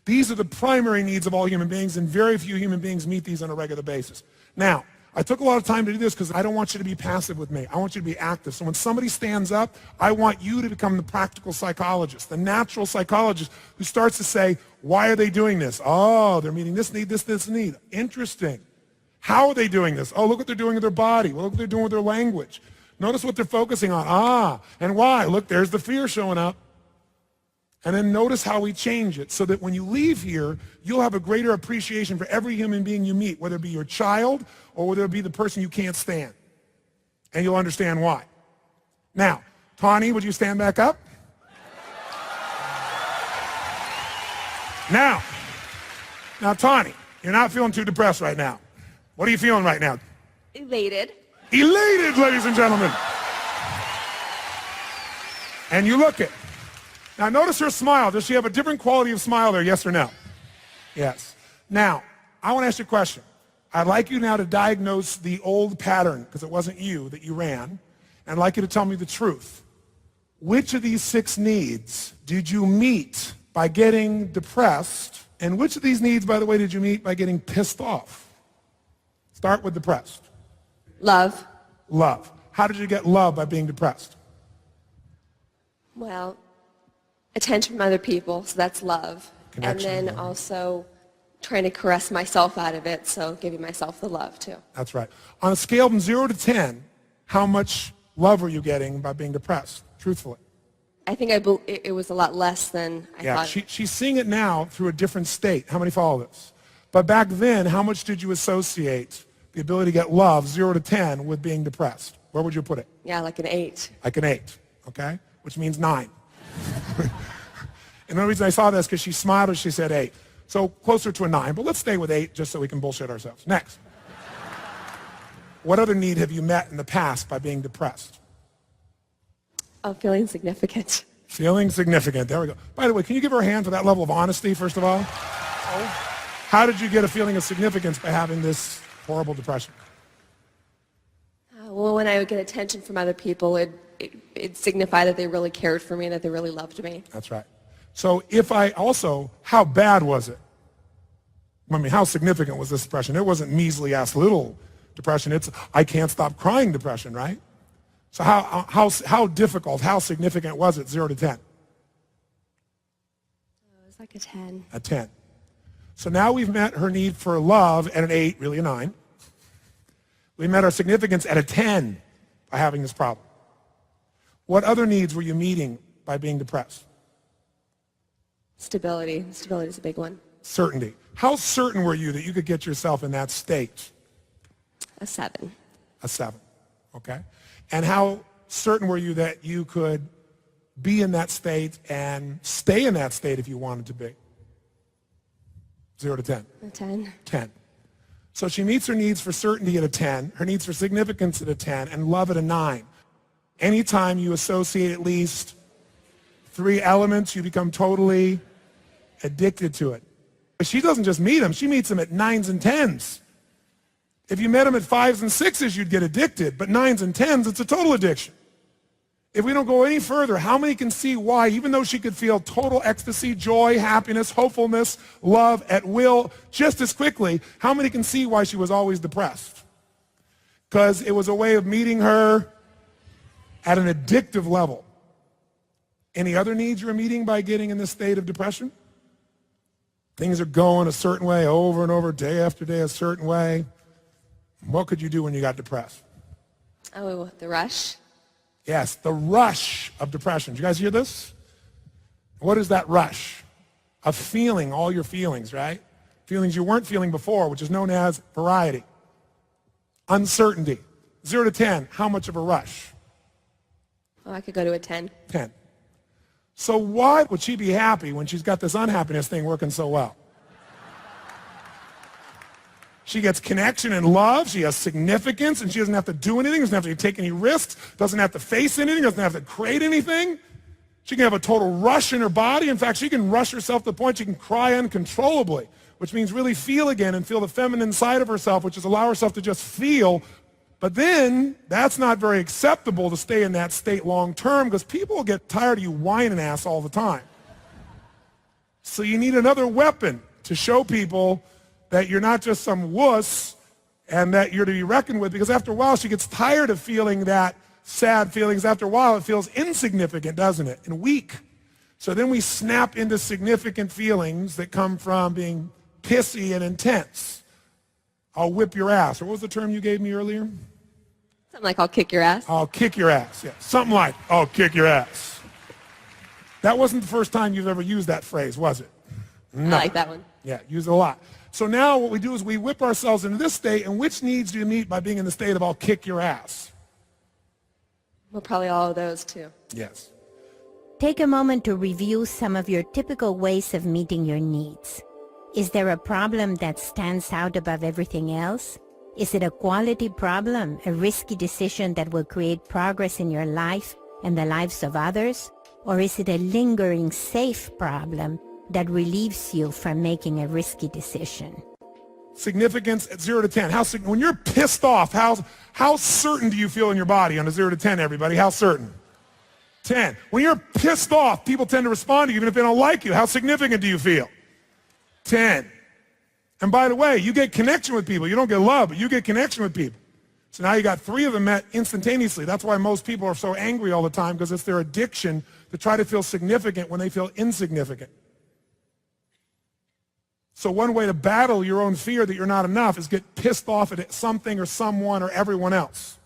These are the primary needs of all human beings, and very few human beings meet these on a regular basis. Now, I took a lot of time to do this because I don't want you to be passive with me. I want you to be active. So when somebody stands up, I want you to become the practical psychologist, the natural psychologist who starts to say, why are they doing this? Oh, they're meeting this need, this need. Interesting. How are they doing this? Oh, look what they're doing with their body. Well, look what they're doing with their language. Notice what they're focusing on. And why? Look, there's the fear showing up. And then notice how we change it so that when you leave here, you'll have a greater appreciation for every human being you meet, whether it be your child or whether it be the person you can't stand. And you'll understand why. Now, Tawny, would you stand back up? Now, Tawny, you're not feeling too depressed right now. What are you feeling right now? Elated. Elated, ladies and gentlemen. And you look it. Now, notice her smile. Does she have a different quality of smile there, yes or no? Yes. Now, I want to ask you a question. I'd like you now to diagnose the old pattern, because it wasn't you that you ran, and I'd like you to tell me the truth. Which of these 6 needs did you meet by getting depressed, and which of these needs, by the way, did you meet by getting pissed off? Start with depressed. Love. Love. How did you get love by being depressed? Well, Attention from other people, so that's love. Connection, And then love. also trying to caress myself out of it, so giving myself the love too. That's right. On a scale from 0 to 10, how much love were you getting by being depressed, truthfully? I think it was a lot less than I Yeah, thought. she's seeing it now through a different state. How many follow this? But back then, how much did you associate the ability to get love, 0 to 10, with being depressed? Where would you put it? Yeah, like an 8. Like an 8, okay? Which means 9. And the reason I saw this because she smiled as she said 8. So closer to a 9, but let's stay with 8 just so we can bullshit ourselves. Next. What other need have you met in the past by being depressed? Oh, feeling significant. Feeling significant. There we go. By the way, can you give her a hand for that level of honesty, first of all? How did you get a feeling of significance by having this horrible depression? Well, when I would get attention from other people, it signified that they really cared for me, that they really loved me. That's right. So how bad was it? I mean, how significant was this depression? It wasn't measly ass little depression. It's I can't stop crying depression, right? So how difficult, how significant was it, 0 to 10? It was like a 10. A 10. So now we've met her need for love at an 8, really a 9. We met our significance at a 10 by having this problem. What other needs were you meeting by being depressed? Stability. Stability is a big one. Certainty. How certain were you that you could get yourself in that state? A 7. A 7. Okay. And how certain were you that you could be in that state and stay in that state if you wanted to be? 0 to 10. A 10. 10. So she meets her needs for certainty at a 10, her needs for significance at a 10, and love at a 9. Anytime you associate at least 3 elements, you become totally addicted to it. But she doesn't just meet them, she meets them at 9s and 10s. If you met them at 5s and 6s, you'd get addicted, but 9s and 10s, it's a total addiction. If we don't go any further, how many can see why, even though she could feel total ecstasy, joy, happiness, hopefulness, love at will just as quickly, how many can see why she was always depressed? Because it was a way of meeting her at an addictive level. Any other needs you're meeting by getting in this state of depression? Things are going a certain way over and over, day after day, a certain way. What could you do when you got depressed? Oh, the rush. Yes, the rush of depression. Did you guys hear this? What is that rush? Of feeling all your feelings, right? Feelings you weren't feeling before, which is known as variety. Uncertainty. 0 to 10, how much of a rush? Oh, I could go to a 10. 10. So why would she be happy when she's got this unhappiness thing working so well? She gets connection and love, she has significance, and she doesn't have to do anything, doesn't have to take any risks, doesn't have to face anything, doesn't have to create anything. She can have a total rush in her body. In fact, she can rush herself to the point she can cry uncontrollably, which means really feel again and feel the feminine side of herself, which is allow herself to just feel. But then that's not very acceptable to stay in that state long term because people will get tired of you whining ass all the time. So you need another weapon to show people that you're not just some wuss and that you're to be reckoned with, because after a while she gets tired of feeling that sad feelings. After a while it feels insignificant, doesn't it? And weak. So then we snap into significant feelings that come from being pissy and intense. I'll whip your ass. Or what was the term you gave me earlier? Something like I'll kick your ass. I'll kick your ass. Yeah, something like I'll kick your ass. That wasn't the first time you've ever used that phrase, was it? No. I like that one. Yeah, use it a lot. So now what we do is we whip ourselves into this state, and which needs do you meet by being in the state of I'll kick your ass? Well, probably all of those too. Yes. Take a moment to review some of your typical ways of meeting your needs. Is there a problem that stands out above everything else? Is it a quality problem, a risky decision that will create progress in your life and the lives of others? Or is it a lingering, safe problem that relieves you from making a risky decision? Significance at 0 to 10. When you're pissed off, how certain do you feel in your body on a 0 to 10, everybody? How certain? 10. When you're pissed off, people tend to respond to you even if they don't like you. How significant do you feel? 10. And by the way, you get connection with people. You don't get love, but you get connection with people. So now you got 3 of them met instantaneously. That's why most people are so angry all the time, because it's their addiction to try to feel significant when they feel insignificant. So one way to battle your own fear that you're not enough is get pissed off at something or someone or everyone else.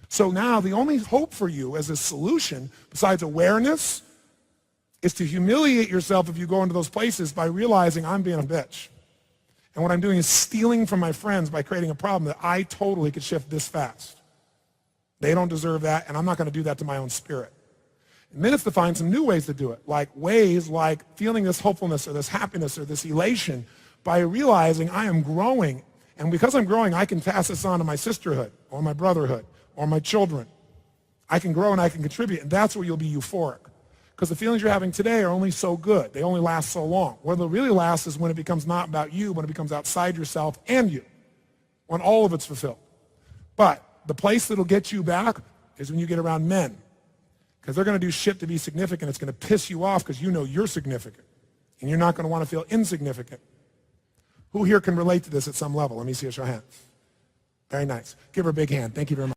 So now the only hope for you as a solution, besides awareness, is to humiliate yourself if you go into those places by realizing I'm being a bitch. And what I'm doing is stealing from my friends by creating a problem that I totally could shift this fast. They don't deserve that, and I'm not going to do that to my own spirit. And then it's to find some new ways to do it, like ways like feeling this hopefulness or this happiness or this elation by realizing I am growing. And because I'm growing, I can pass this on to my sisterhood or my brotherhood or my children. I can grow and I can contribute, and that's where you'll be euphoric. Because the feelings you're having today are only so good. They only last so long. What will really last is when it becomes not about you, when it becomes outside yourself and you, when all of it's fulfilled. But the place that'll get you back is when you get around men. Because they're going to do shit to be significant. It's going to piss you off because you know you're significant. And you're not going to want to feel insignificant. Who here can relate to this at some level? Let me see a show of hands. Very nice. Give her a big hand. Thank you very much.